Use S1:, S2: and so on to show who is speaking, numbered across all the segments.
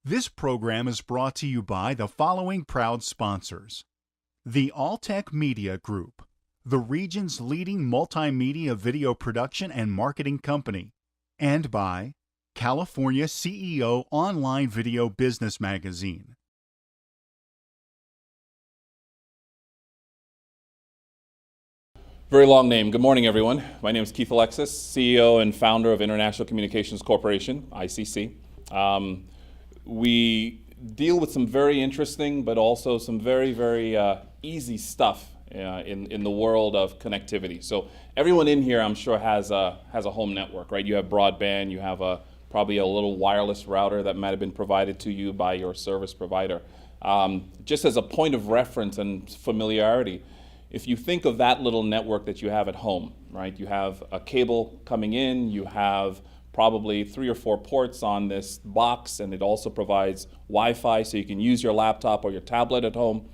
S1: This program is brought to you by the following proud sponsors: the Alltech Media Group, the region's leading multimedia video production and marketing company, and by California CEO Online Video Business Magazine.
S2: Very long name. Good morning, everyone. My name is Keith Alexis, CEO and founder of International Communications Corporation, ICC. We deal with some very interesting, but also some very easy stuff in the world of connectivity. So everyone in here, I'm sure, has a home network, right? You have broadband, you have probably a little wireless router that might have been provided to you by your service provider. Just as a point of reference and familiarity, if you think of that little network that you have at home, right? You have a cable coming in, you have probably 3 or 4 ports on this box, and it also provides Wi-Fi so you can use your laptop or your tablet at home.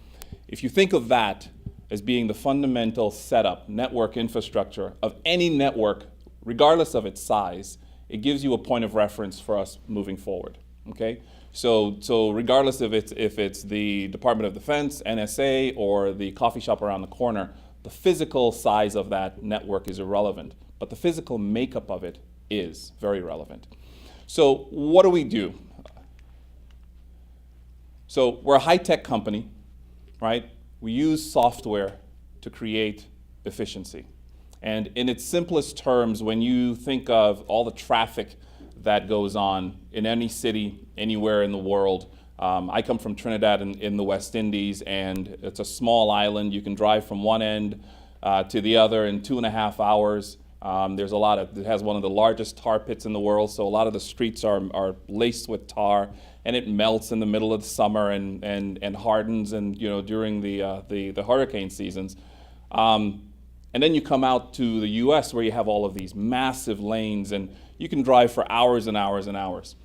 S2: If you think of that as being the fundamental setup, network infrastructure of any network, regardless of its size, it gives you a point of reference for us moving forward, okay? So regardless if it's the Department of Defense, NSA, or the coffee shop around the corner, the physical size of that network is irrelevant, but the physical makeup of it is very relevant. So what do? So we're a high-tech company, right? We use software to create efficiency. And in its simplest terms, when you think of all the traffic that goes on in any city, anywhere in the world, I come from Trinidad in the West Indies, and it's a small island. You can drive from one end to the other in 2.5 hours. It has one of the largest tar pits in the world, so a lot of the streets are laced with tar, and it melts in the middle of the summer and hardens during the hurricane seasons. And then you come out to the US where you have all of these massive lanes, and you can drive for hours and hours and hours.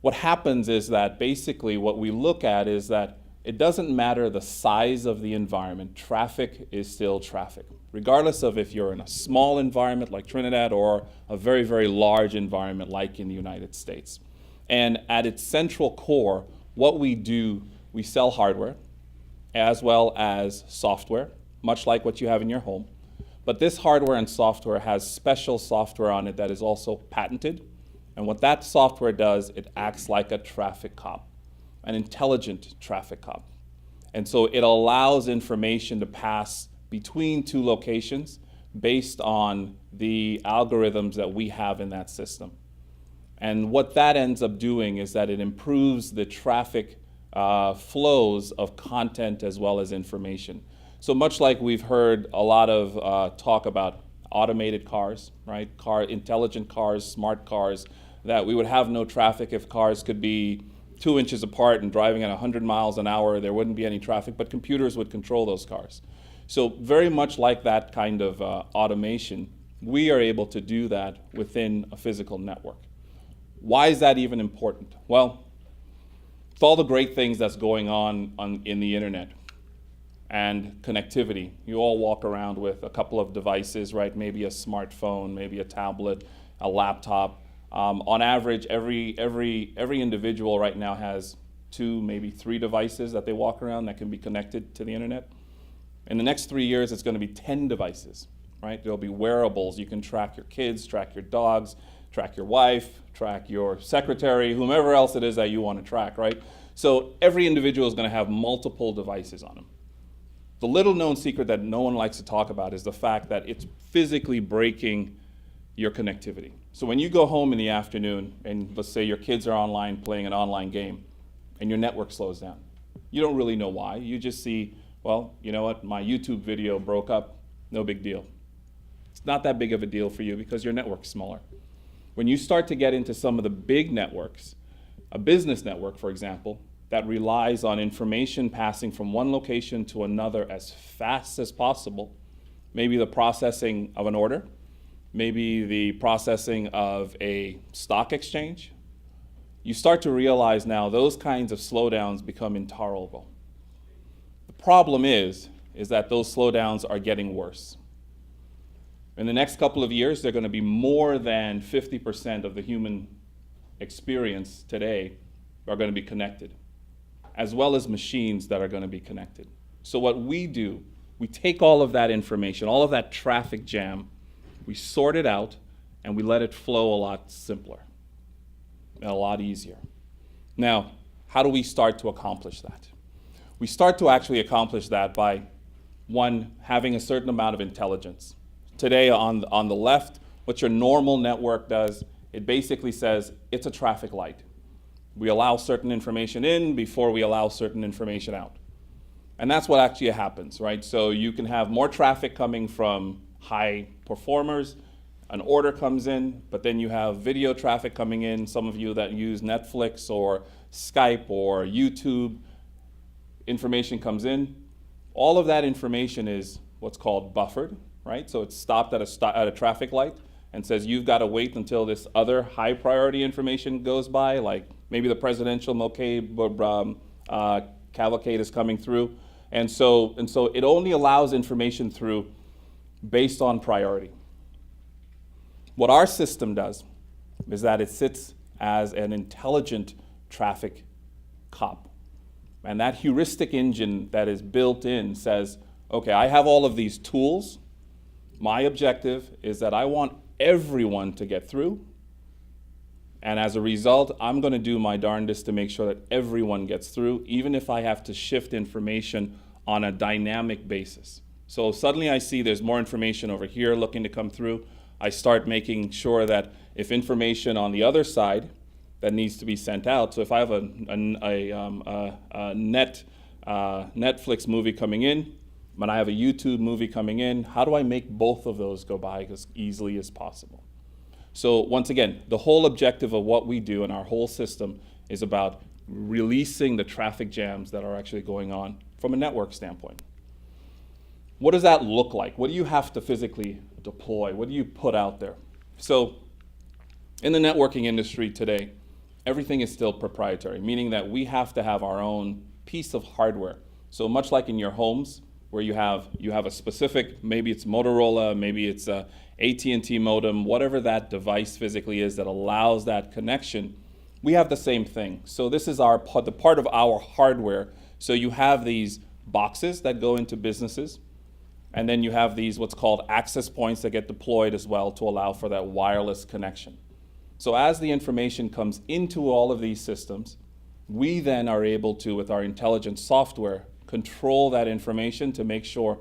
S2: What happens is that basically what we look at is that it doesn't matter the size of the environment, traffic is still traffic, regardless of if you're in a small environment like Trinidad or a very large environment like in the United States. And at its central core, what we do, we sell hardware as well as software, much like what you have in your home. But this hardware and software has special software on it that is also patented. And what that software does, it acts like a traffic cop, an intelligent traffic cop. And so it allows information to pass between 2 locations based on the algorithms that we have in that system. And what that ends up doing is that it improves the traffic flows of content as well as information. So much like we've heard a lot of talk about automated cars, right? Intelligent cars, smart cars, that we would have no traffic if cars could be 2 inches apart and driving at 100 miles an hour, there wouldn't be any traffic, but computers would control those cars. So very much like that kind of automation, we are able to do that within a physical network. Why is that even important? Well, with all the great things that's going on in the internet and connectivity, you all walk around with a couple of devices, right? Maybe a smartphone, maybe a tablet, a laptop. On average, every individual right now has 2, maybe 3 devices that they walk around that can be connected to the internet. In the next 3 years, it's going to be 10 devices, right? There'll be wearables. You can track your kids, track your dogs, track your wife, track your secretary, whomever else it is that you want to track, right? So every individual is going to have multiple devices on them. The little known secret that no one likes to talk about is the fact that it's physically breaking your connectivity. So when you go home in the afternoon and let's say your kids are online playing an online game and your network slows down, you don't really know why. You just see, well, you know what, my YouTube video broke up, no big deal. It's not that big of a deal for you because your network's smaller. When you start to get into some of the big networks, a business network, for example, that relies on information passing from one location to another as fast as possible, maybe the processing of an order, maybe the processing of a stock exchange, you start to realize now those kinds of slowdowns become intolerable. The problem is that those slowdowns are getting worse. In the next couple of years, they're going to be more than 50% of the human experience today are going to be connected, as well as machines that are going to be connected. So what we do, we take all of that information, all of that traffic jam, we sort it out, and we let it flow a lot simpler and a lot easier. Now, how do we start to accomplish that? We start to actually accomplish that by, one, having a certain amount of intelligence. Today on the left, what your normal network does, it basically says it's a traffic light. We allow certain information in before we allow certain information out. And that's what actually happens, right? So you can have more traffic coming from high performers, an order comes in, but then you have video traffic coming in, some of you that use Netflix or Skype or YouTube, information comes in. All of that information is what's called buffered, right? So it's stopped at a traffic light and says you've got to wait until this other high priority information goes by, like maybe the presidential cavalcade is coming through. And so it only allows information through based on priority. What our system does is that it sits as an intelligent traffic cop. And that heuristic engine that is built in says, okay, I have all of these tools. My objective is that I want everyone to get through. And as a result, I'm going to do my darndest to make sure that everyone gets through, even if I have to shift information on a dynamic basis. So suddenly I see there's more information over here looking to come through. I start making sure that if information on the other side that needs to be sent out, so if I have a Netflix movie coming in, but I have a YouTube movie coming in, how do I make both of those go by as easily as possible? So once again, the whole objective of what we do in our whole system is about releasing the traffic jams that are actually going on from a network standpoint. What does that look like? What do you have to physically deploy? What do you put out there? So in the networking industry today, everything is still proprietary, meaning that we have to have our own piece of hardware. So much like in your homes, where you have a specific, maybe it's Motorola, maybe it's a AT&T modem, whatever that device physically is that allows that connection, we have the same thing. So this is the part of our hardware. So you have these boxes that go into businesses, and then you have these what's called access points that get deployed as well to allow for that wireless connection. So as the information comes into all of these systems, we then are able to, with our intelligent software, control that information to make sure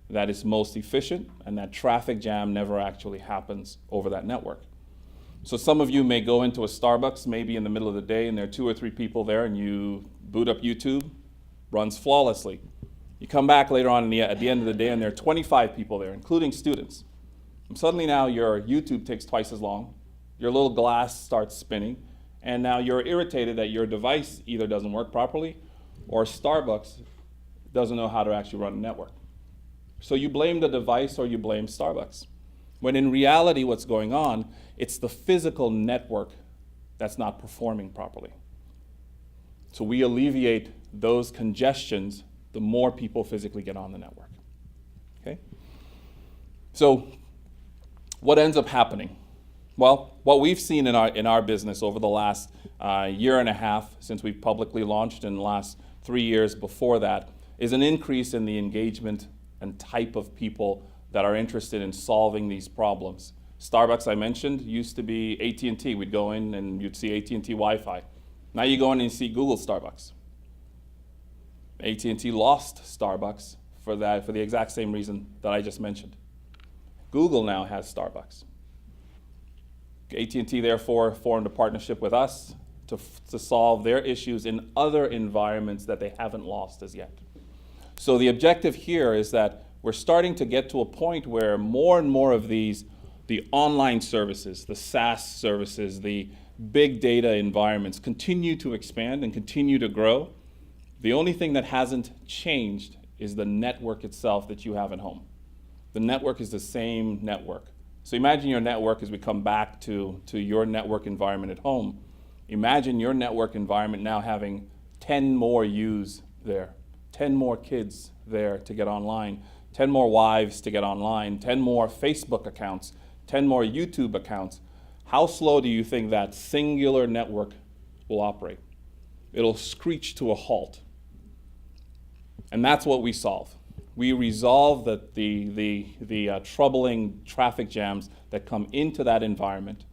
S2: that it's most efficient and that traffic jam never actually happens over that network. So some of you may go into a Starbucks maybe in the middle of the day and there are 2 or 3 people there and you boot up YouTube, runs flawlessly. You come back later on at the end of the day and there are 25 people there, including students. And suddenly now your YouTube takes twice as long, your little glass starts spinning, and now you're irritated that your device either doesn't work properly or Starbucks doesn't know how to actually run a network. So you blame the device or you blame Starbucks. When in reality what's going on, it's the physical network that's not performing properly. So we alleviate those congestions the more people physically get on the network. Okay? So what ends up happening? Well, what we've seen in our business over the last year and a half since we've publicly launched, and the last 3 years before that, is an increase in the engagement and type of people that are interested in solving these problems. Starbucks, I mentioned, used to be AT&T. We'd go in and you'd see AT&T Wi-Fi. Now you go in and you see Google Starbucks. AT&T lost Starbucks for the exact same reason that I just mentioned. Google now has Starbucks. AT&T therefore formed a partnership with us to solve their issues in other environments that they haven't lost as yet. So the objective here is that we're starting to get to a point where more and more of the online services, the SaaS services, the big data environments continue to expand and continue to grow. The only thing that hasn't changed is the network itself that you have at home. The network is the same network. So imagine your network as we come back to your network environment at home. Imagine your network environment now having 10 more yous there, 10 more kids there to get online, 10 more wives to get online, 10 more Facebook accounts, 10 more YouTube accounts. How slow do you think that singular network will operate? it'll screech to a halt. And that's what we solve. We resolve the troubling traffic jams that come into that environment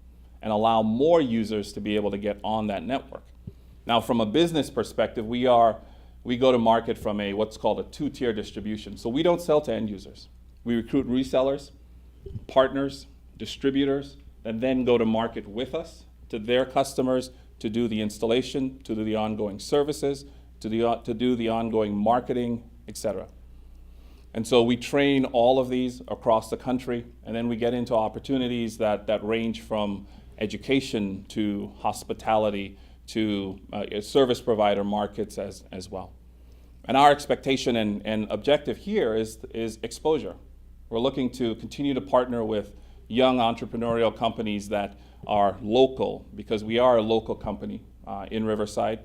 S2: and allow more users to be able to get on that network. Now, from a business perspective, we go to market from what's called a two-tier distribution. So we don't sell to end users. We recruit resellers, partners, distributors, that then go to market with us to their customers to do the installation, to do the ongoing services, to do the ongoing marketing, etc. And so we train all of these across the country, and then we get into opportunities that range from education to hospitality to service provider markets as well. And our expectation and objective here is exposure. We're looking to continue to partner with young entrepreneurial companies that are local, because we are a local company in Riverside,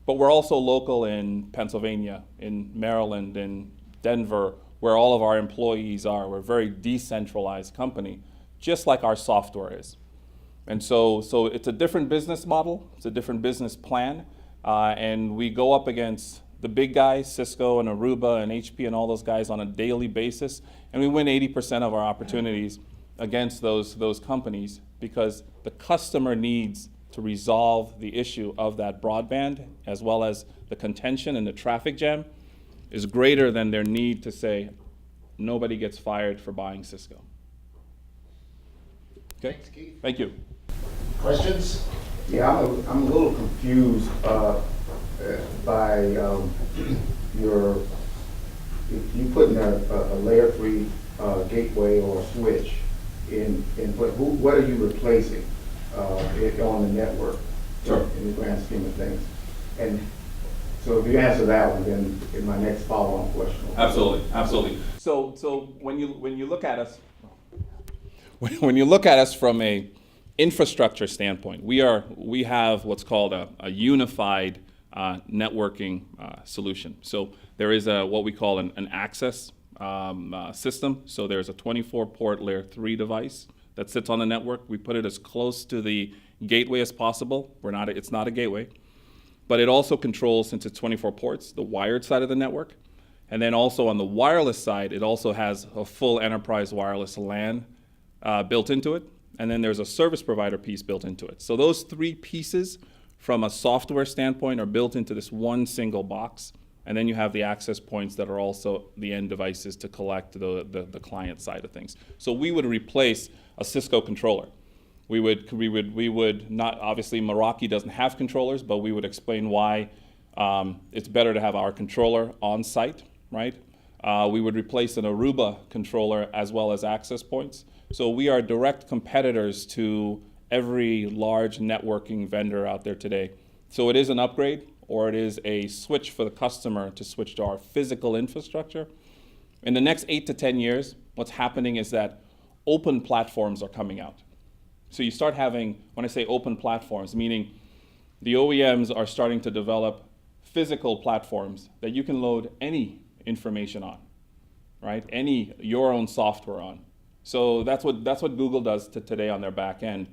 S2: but we're also local in Pennsylvania, in Maryland, in Denver, where all of our employees are. We're a very decentralized company, just like our software is. And so it's a different business model, it's a different business plan, and we go up against the big guys, Cisco and Aruba and HP and all those guys on a daily basis, and we win 80% of our opportunities against those companies because the customer needs to resolve the issue of that broadband as well as the contention and the traffic jam is greater than their need to say, nobody gets fired for buying Cisco. Okay?
S3: Thanks, Keith.
S2: Thank you.
S3: Questions?
S4: Yeah, I'm a little confused by you putting a layer 3 gateway or switch in but what are you replacing on the network?
S2: Sure.
S4: In the grand scheme of things? And so if you answer that one, then in my next follow-on question.
S2: Absolutely. So when you look at us, when you look at us from a infrastructure standpoint, we have what's called a unified networking solution. So there is what we call an access system. So there's a 24-port layer 3 device that sits on the network. We put it as close to the gateway as possible. It's not a gateway, but it also controls, since it's 24 ports, the wired side of the network. And then also on the wireless side, it also has a full enterprise wireless LAN built into it. And then there's a service provider piece built into it. So those 3 pieces from a software standpoint are built into this one single box. And then you have the access points that are also the end devices to collect the client side of things. So we would replace a Cisco controller. We would not, obviously Meraki doesn't have controllers, but we would explain why it's better to have our controller on site, right? We would replace an Aruba controller as well as access points. So we are direct competitors to every large networking vendor out there today. So it is an upgrade, or it is a switch for the customer to switch to our physical infrastructure. In the next 8 to 10 years, what's happening is that open platforms are coming out. So you start having, when I say open platforms, meaning the OEMs are starting to develop physical platforms that you can load any information on, right? Your own software on. So that's what Google does today on their back end.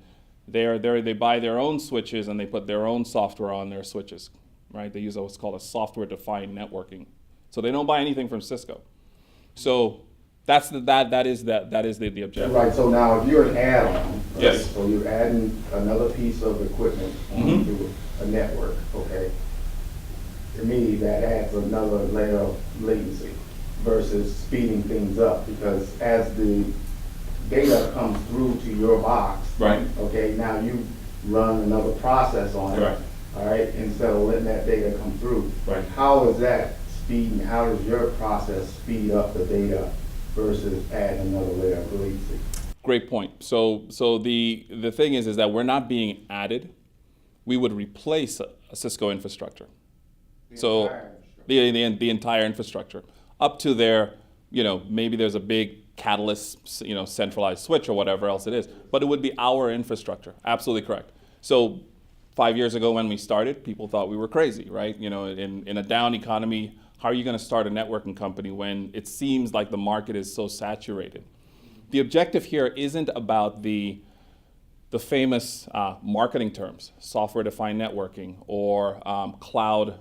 S2: They buy their own switches and they put their own software on their switches, right? They use what's called a software-defined networking. So they don't buy anything from Cisco. So that is the objective.
S4: Right, so now if you're an add-on, right?
S2: Yes.
S4: So you're adding another piece of equipment onto a network, okay? To me, that adds another layer of latency versus speeding things up, because as the data comes through to your box,
S2: Right.
S4: okay, now you run another process on it,
S2: Correct.
S4: all right, instead of letting that data come through.
S2: Right.
S4: How is that speeding, how does your process speed up the data versus adding another layer of latency?
S2: Great point. So the thing is that we're not being added. We would replace a Cisco infrastructure. The entire infrastructure up to their, maybe there's a big Catalyst, centralized switch or whatever else it is, but it would be our infrastructure. Absolutely correct. So 5 years ago when we started, people thought we were crazy, right? In a down economy, how are you going to start a networking company when it seems like the market is so saturated? The objective here isn't about the the famous marketing terms, software-defined networking or cloud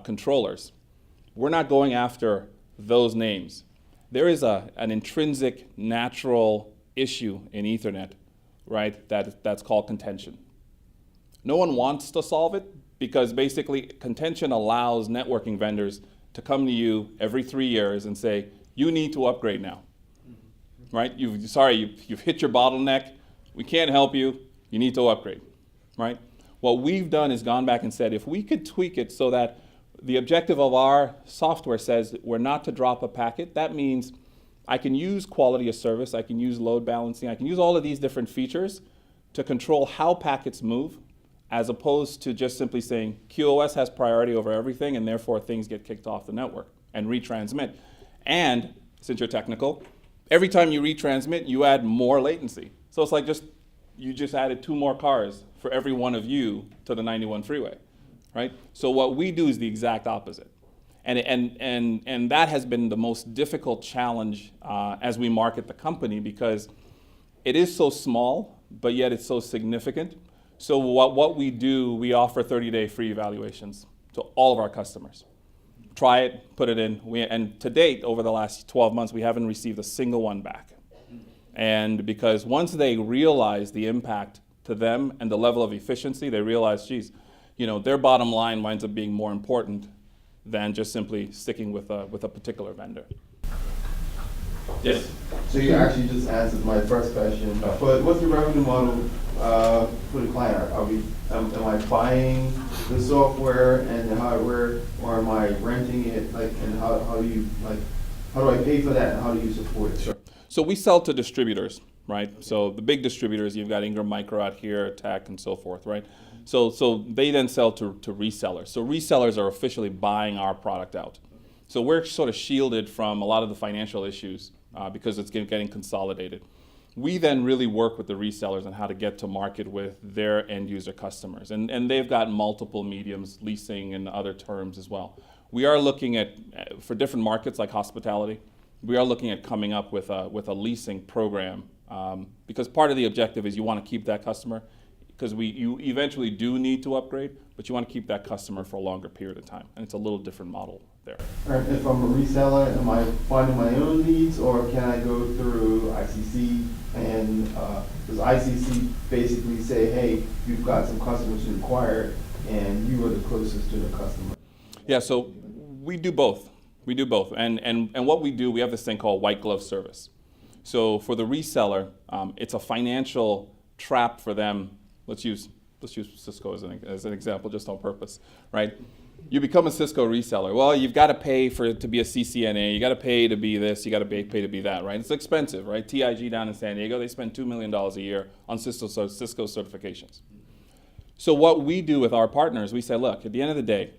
S2: controllers. We're not going after those names. There is an intrinsic natural issue in Ethernet, right, that's called contention. No one wants to solve it because basically contention allows networking vendors to come to you every 3 years and say, you need to upgrade now, right? You've hit your bottleneck, we can't help you, you need to upgrade, right? What we've done is gone back and said, if we could tweak it so that the objective of our software says we're not to drop a packet, that means I can use quality of service, I can use load balancing, I can use all of these different features to control how packets move, as opposed to just simply saying QoS has priority over everything and therefore things get kicked off the network and retransmit. And since you're technical, every time you retransmit, you add more latency. So it's like you just added 2 more cars for every one of you to the 91 freeway, right? So what we do is the exact opposite. And that has been the most difficult challenge as we market the company because it is so small, but yet it's so significant. So what we do, we offer 30-day free evaluations to all of our customers. Try it, put it in, and to date, over the last 12 months, we haven't received a single one back. And because once they realize the impact to them and the level of efficiency, they realize, geez, their bottom line winds up being more important than just simply sticking with a particular vendor. Yes.
S4: So you actually just answered my first question. But what's the revenue model for the client? Am I buying the software and the hardware, or am I renting it? And how do I pay for that, and how do you support it?
S2: Sure. So we sell to distributors, right? So the big distributors, you've got Ingram Micro out here, Tech, and so forth, right? So they then sell to resellers. So resellers are officially buying our product out. So we're sort of shielded from a lot of the financial issues because it's getting consolidated. We then really work with the resellers on how to get to market with their end user customers. And they've got multiple mediums, leasing and other terms as well. We are looking at, for different markets like hospitality, we are looking at coming up with a leasing program because part of the objective is you want to keep that customer because you eventually do need to upgrade, but you want to keep that customer for a longer period of time. And it's a little different model there.
S4: All right, if I'm a reseller, am I finding my own leads, or can I go through ICC? And does ICC basically say, hey, you've got some customers who inquired, and you are the closest to the customer?
S2: Yeah, so we do both. We do both. And what we do, we have this thing called white glove service. So for the reseller, it's a financial trap for them. Let's use Cisco as an example, just on purpose, right? You become a Cisco reseller. Well, you've got to pay for it to be a CCNA. You got to pay to be this. You got to pay to be that, right? It's expensive, right? TIG down in San Diego, they spend $2 million a year on Cisco certifications. So what we do with our partners, we say, look, at the end of the day,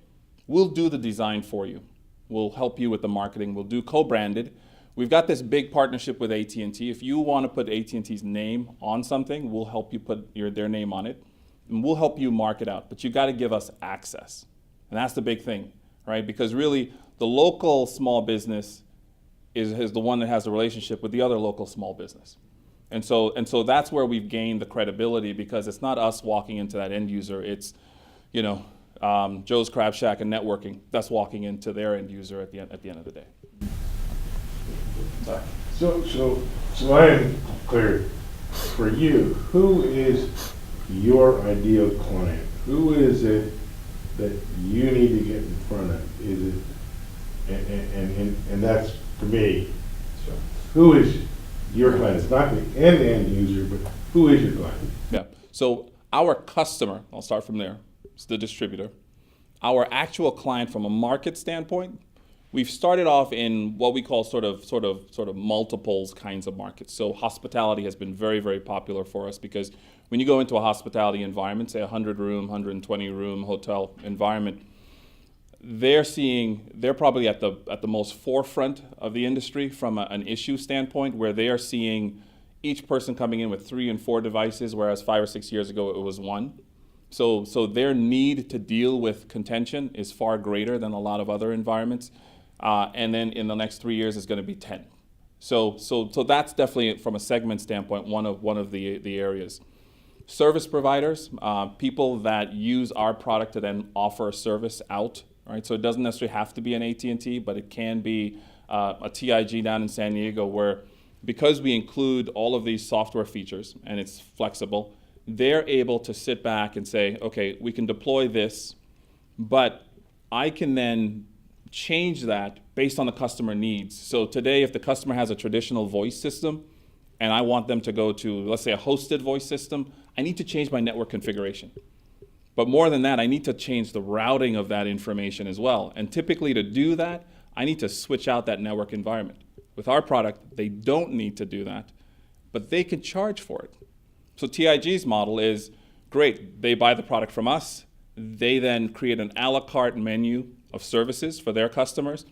S2: we'll do the design for you. We'll help you with the marketing. We'll do co-branded. We've got this big partnership with AT&T. If you want to put AT&T's name on something, we'll help you put their name on it, and we'll help you market out. But you got to give us access, and that's the big thing, right? Because really, the local small business is the one that has a relationship with the other local small business, and so that's where we've gained the credibility because it's not us walking into that end user. It's, Joe's Crab Shack and networking. That's walking into their end user at the end of the day. Sorry.
S5: So I am clear. For you, who is your ideal client? Who is it that you need to get in front of? Is it, and that's for me.
S2: Sure.
S5: Who is your client? It's not the end user, but who is your client?
S2: Yeah. So our customer, I'll start from there. It's the distributor. Our actual client, from a market standpoint, we've started off in what we call sort of multiples kinds of markets. So hospitality has been very, very popular for us because when you go into a hospitality environment, say 100-room, 120-room hotel environment, they're probably at the most forefront of the industry from an issue standpoint, where they are seeing each person coming in with 3 and 4 devices, whereas 5 or 6 years ago it was 1. So their need to deal with contention is far greater than a lot of other environments. And then in the next 3 years is going to be 10. So that's definitely, from a segment standpoint, one of the areas. Service providers, people that use our product to then offer a service out, right? So it doesn't necessarily have to be an AT&T, but it can be a TIG down in San Diego where, because we include all of these software features and it's flexible, they're able to sit back and say, okay, we can deploy this, but I can then change that based on the customer needs. So today, if the customer has a traditional voice system and I want them to go to, let's say, a hosted voice system, I need to change my network configuration. But more than that, I need to change the routing of that information as well. And typically to do that, I need to switch out that network environment. With our product, they don't need to do that, but they can charge for it. So TIG's model is great. They buy the product from us. They then create an a la carte menu of services for their customers,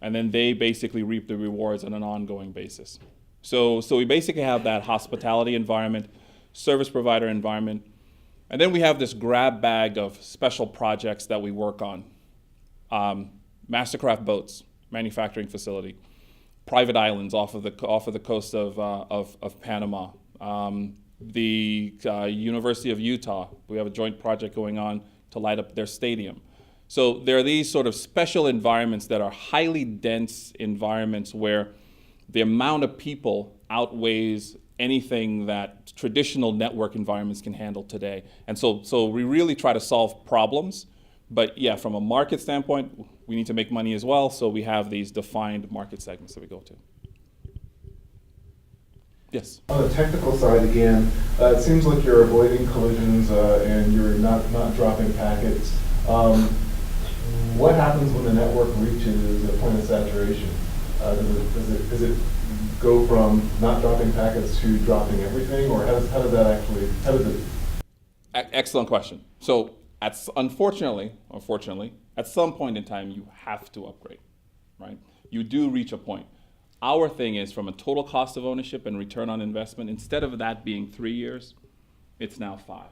S2: and then they basically reap the rewards on an ongoing basis. So we basically have that hospitality environment, service provider environment, and then we have this grab bag of special projects that we work on. Mastercraft boats, manufacturing facility, private islands off of the coast of Panama. The University of Utah, we have a joint project going on to light up their stadium. So there are these sort of special environments that are highly dense environments where the amount of people outweighs anything that traditional network environments can handle today. And so we really try to solve problems, but yeah, from a market standpoint, we need to make money as well, so we have these defined market segments that we go to. Yes?
S6: On the technical side again, it seems like you're avoiding collisions and you're not dropping packets. What happens when the network reaches a point of saturation? Does it go from not dropping packets to dropping everything, or how does it?
S2: Excellent question. So unfortunately, at some point in time, you have to upgrade, right? You do reach a point. Our thing is, from a total cost of ownership and return on investment, instead of that being 3 years, it's now 5,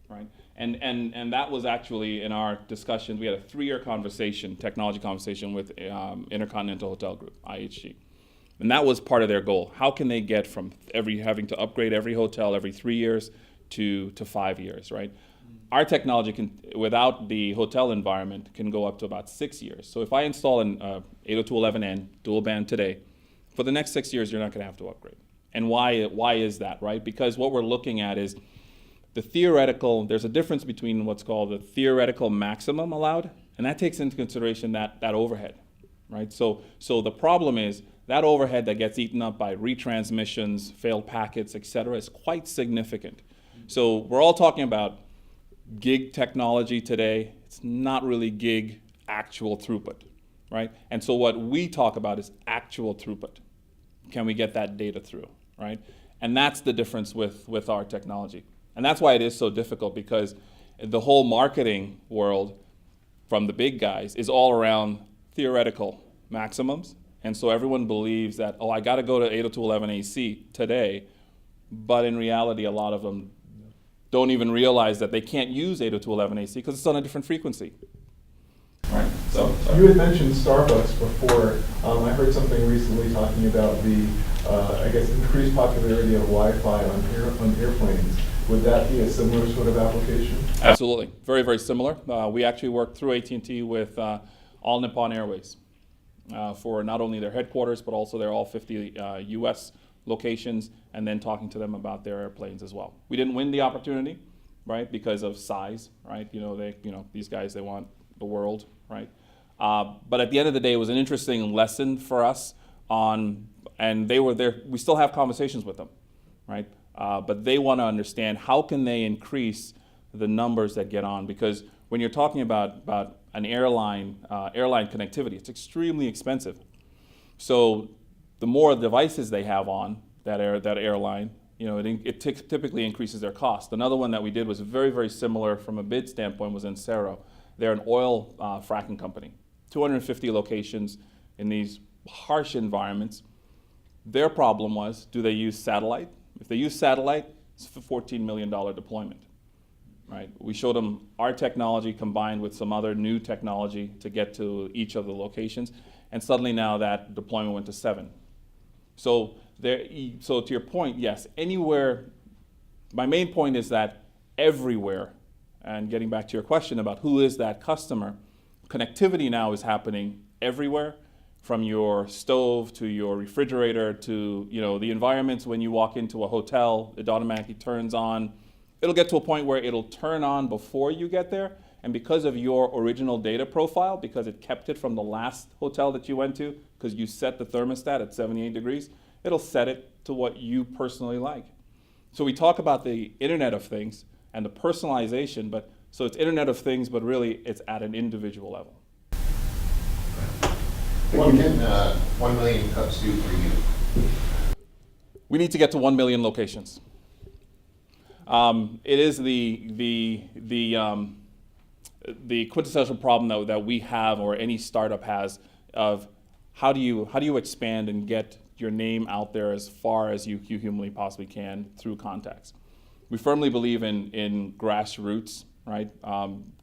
S2: right? And that was actually in our discussion. We had a 3-year technology conversation with Intercontinental Hotel Group, IHG. And that was part of their goal. How can they get from having to upgrade every hotel every 3 years to 5 years, right? Our technology can, without the hotel environment, can go up to about 6 years. So if I install an 802.11n dual band today, for the next 6 years, you're not going to have to upgrade. And why is that, right? Because what we're looking at is there's a difference between what's called the theoretical maximum allowed, and that takes into consideration that overhead, right? So the problem is that overhead that gets eaten up by retransmissions, failed packets, et cetera, is quite significant. So we're all talking about gig technology today. It's not really gig actual throughput, right? And so what we talk about is actual throughput. Can we get that data through, right? And that's the difference with our technology. And that's why it is so difficult, because the whole marketing world from the big guys is all around theoretical maximums. And so everyone believes that, I got to go to 802.11ac today, but in reality, a lot of them don't even realize that they can't use 802.11ac because it's on a different frequency. Right. So
S6: you had mentioned Starbucks before. I heard something recently talking about the, increased popularity of Wi-Fi on airplanes. Would that be a similar sort of application?
S2: Absolutely, very, very similar. We actually work through AT&T with All Nippon Airways for not only their headquarters, but also their all 50 US locations, and then talking to them about their airplanes as well. We didn't win the opportunity, right, because of size, right? These guys, they want the world, right? But at the end of the day, it was an interesting lesson for us and they were there. We still have conversations with them, right? But they want to understand how can they increase the numbers that get on, because when you're talking about an airline connectivity, it's extremely expensive. So the more devices they have on that airline, it typically increases their cost. Another one that we did was very, very similar from a bid standpoint was Encero. They're an oil fracking company, 250 locations in these harsh environments. Their problem was, do they use satellite? If they use satellite, it's a $14 million deployment, right? We showed them our technology combined with some other new technology to get to each of the locations, and suddenly now that deployment went to 7. So to your point, yes, anywhere My main point is that everywhere, and getting back to your question about who is that customer, connectivity now is happening everywhere, from your stove to your refrigerator to the environments. When you walk into a hotel, it automatically turns on. It'll get to a point where it'll turn on before you get there, and because of your original data profile, because it kept it from the last hotel that you went to, because you set the thermostat at 78 degrees, it'll set it to what you personally like. So we talk about the Internet of Things and the personalization, but so it's Internet of Things, but really it's at an individual level.
S3: What can 1 million cups do for you?
S2: We need to get to 1 million locations. It is the quintessential problem that we have, or any startup has, of how do you expand and get your name out there as far as you humanly possibly can through contacts. We firmly believe in grassroots, right?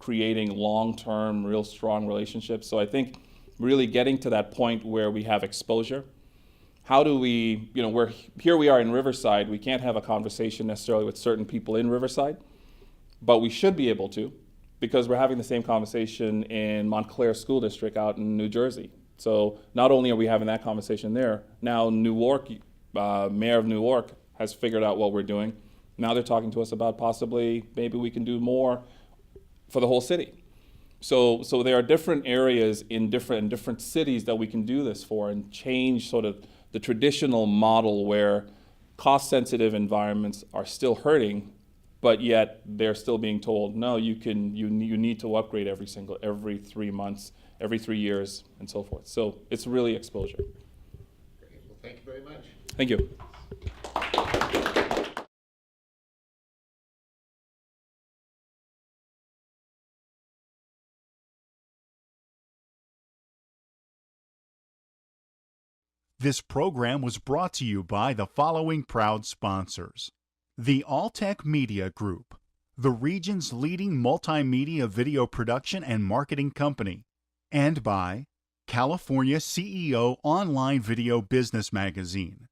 S2: Creating long-term, real strong relationships. So I think really getting to that point where we have exposure. How do we, here we are in Riverside, we can't have a conversation necessarily with certain people in Riverside, but we should be able to, because we're having the same conversation in Montclair School District out in New Jersey. So not only are we having that conversation there, now Newark, Mayor of Newark has figured out what we're doing. Now they're talking to us about possibly, maybe we can do more for the whole city. So there are different areas in different cities that we can do this for, and change sort of the traditional model where cost-sensitive environments are still hurting, but yet they're still being told, no, you need to upgrade every 3 months, every 3 years, and so forth. So it's really exposure.
S3: Great. Well, thank you very much.
S2: Thank you.
S1: This program was brought to you by the following proud sponsors: the Alltech Media Group, the region's leading multimedia video production and marketing company, and by California CEO Online Video Business Magazine.